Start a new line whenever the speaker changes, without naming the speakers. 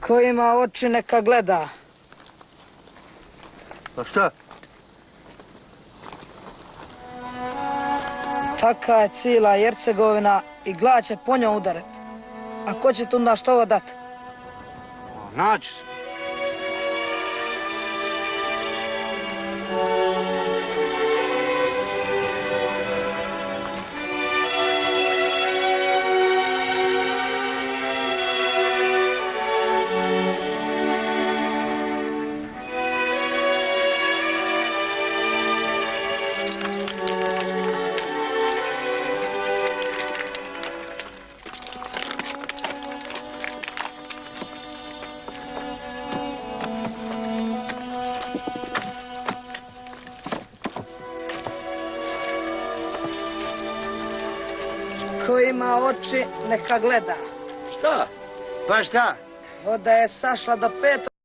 Ko ima oči neka gleda.
Pa šta?
Taka je cijela Hercegovina i glad će po njom udaret. A ko će tu onda što dat?
Naći se.
Ko ima oči neka gleda.
Šta? Pa šta?
Voda je sašla do 5.